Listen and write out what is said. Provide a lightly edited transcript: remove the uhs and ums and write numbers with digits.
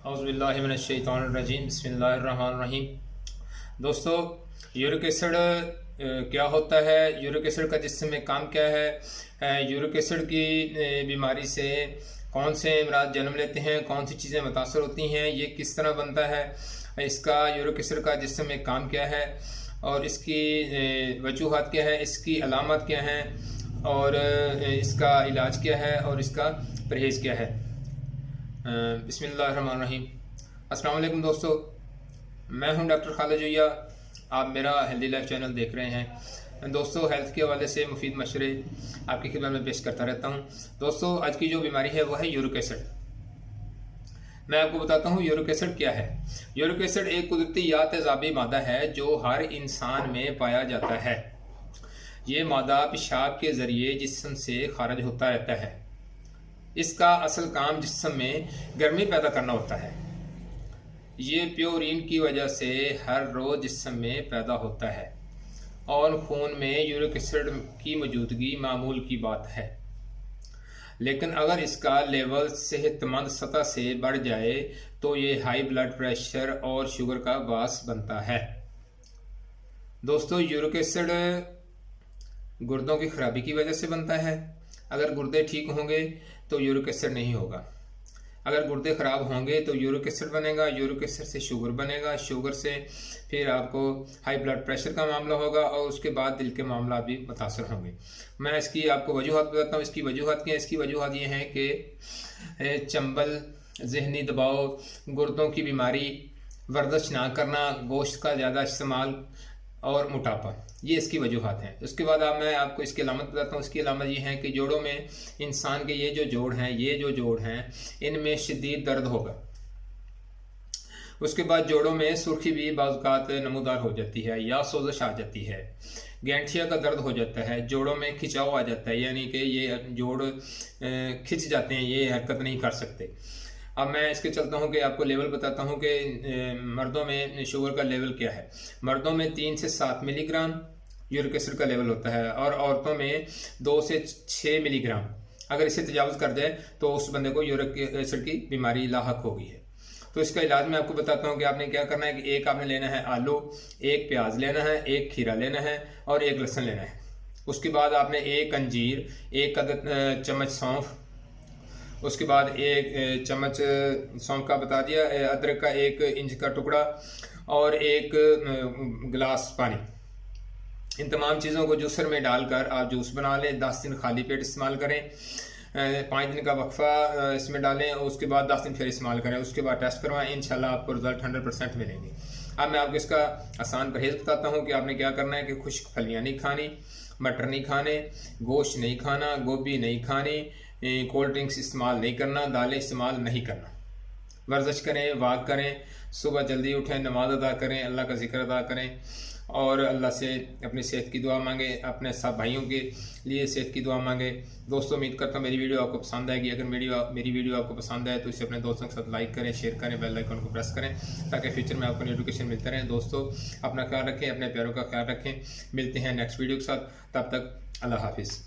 औज़ुबिल्लाहिमिनश्शैतानिर्रजीम बिस्मिल्लाहिर्रहमानिर्रहीम। दोस्तों, uric acid क्या होता है, यूरिक एसिड का जिस्म में काम क्या है, यूरिक एसिड की बीमारी से कौन से अमराज जन्म लेते हैं, कौन सी चीज़ें मुतासर होती हैं, ये किस तरह बनता है, इसका यूरिक एसिड का जिस्म में काम क्या है और इसकी वजूहात क्या है, इसकी अलामत क्या हैं और इसका इलाज क्या है और इसका परहेज़ क्या है। बिस्मिल्लाहिर्रहमानिर्रहीम। अस्सलाम वालेकुम दोस्तों, मैं हूं डॉक्टर खालिद जोया। आप मेरा हेल्दी लाइफ चैनल देख रहे हैं। दोस्तों, हेल्थ के हवाले से मुफीद मशवरे आपकी खिदमत में पेश करता रहता हूं। दोस्तों, आज की जो बीमारी है वह है यूरिक एसिड। मैं आपको बताता हूं यूरिक एसिड क्या है। यूरिक एसिड एक कुदरती या तेजाबी मादा है जो हर इंसान में पाया जाता है। ये मादा पेशाब के जरिए जिस्म से खारिज होता रहता है। इसका असल काम जिस्म में गर्मी पैदा करना होता है। ये प्योरीन की वजह से हर रोज जिस्म में पैदा होता है और खून में यूरिक एसिड की मौजूदगी मामूल की बात है। लेकिन अगर इसका लेवल सेहतमंद सतह से बढ़ जाए तो ये हाई ब्लड प्रेशर और शुगर का बास बनता है। दोस्तों, यूरिक एसिड गुर्दों की खराबी की वजह से बनता है। अगर गुर्दे ठीक होंगे तो यूरिक एसिड नहीं होगा। अगर गुर्दे खराब होंगे तो यूरिक एसिड बनेगा, यूरिक एसिड से शुगर बनेगा, शुगर से फिर आपको हाई ब्लड प्रेशर का मामला होगा और उसके बाद दिल के मामला भी मुतासर होंगे। मैं इसकी आपको वजूहत बताता हूँ। इसकी वजूहत क्या है? इसकी वजूहत ये हैं कि चंबल, जहनी दबाव, गुर्दों की बीमारी, वर्जिश ना करना, गोश्त का ज़्यादा इस्तेमाल और मोटापा, ये इसकी वजूहत हैं। उसके बाद मैं आपको इसकी अलामत बताता हूँ। इसकी अलामत ये है कि जोड़ों में इंसान के ये जो जोड़ हैं इनमें शदीद दर्द होगा। उसके बाद जोड़ों में सुर्खी भी बाज़ नमूदार हो जाती है या सोजश आ जाती है। गैंठिया का दर्द हो जाता है, जोड़ों में खिंचाव आ जाता है, यानी कि ये जोड़ खिंच जाते हैं, ये हरकत नहीं कर सकते। अब मैं इसके चलता हूँ कि आपको लेवल बताता हूँ कि मर्दों में शुगर का लेवल क्या है। मर्दों में 3 से 7 मिलीग्राम यूरिक एसिड का लेवल होता है और औरतों में 2 से 6 मिलीग्राम। अगर इसे तजावज़ कर जाए तो उस बंदे को यूरिक एसिड की बीमारी लाहक हो गई है। तो इसका इलाज मैं आपको बताता हूँ कि आपने क्या करना है कि एक आपने लेना है आलू, एक प्याज लेना है, एक खीरा लेना है और एक लहसुन लेना है। उसके बाद आपने एक अंजीर, एक चम्मच सौंफ, उसके बाद एक चम्मच सौंफ का बता दिया, अदरक का 1 इंच का टुकड़ा और 1 गिलास पानी। इन तमाम चीज़ों को जूसर में डालकर आप जूस बना लें। 10 दिन खाली पेट इस्तेमाल करें, 5 दिन का वक्फा इसमें डालें, उसके बाद 10 दिन फिर इस्तेमाल करें। उसके बाद टेस्ट करवाएं, इंशाल्लाह आपको रिजल्ट 100% मिलेंगे। अब मैं आपको इसका आसान परहेज़ बताता हूँ कि आपने क्या करना है कि खुश्क फलियाँ नहीं खानी, मटर नहीं खाने, गोश्त नहीं खाना, गोभी नहीं खानी, कोल्ड ड्रिंक्स इस्तेमाल नहीं करना, दालें इस्तेमाल नहीं करना। वर्जिश करें, वाक करें, सुबह जल्दी उठें, नमाज अदा करें, अल्लाह का जिक्र अदा करें और अल्लाह से अपनी सेहत की दुआ मांगे, अपने सब भाइयों के लिए सेहत की दुआ मांगे। दोस्तों, उम्मीद करता हूँ मेरी वीडियो आपको पसंद आएगी। अगर मेरी वीडियो आपको पसंद आए तो इसे अपने दोस्तों के साथ लाइक करें, शेयर करें, बेल आइकन को प्रेस करें ताकि फ्यूचर में आपको नोटिफिकेशन मिलते रहें। दोस्तों, अपना ख्याल रखें, अपने प्यारों का ख्याल रखें। मिलते हैं नेक्स्ट वीडियो के साथ, तब तक अल्लाह हाफिज़।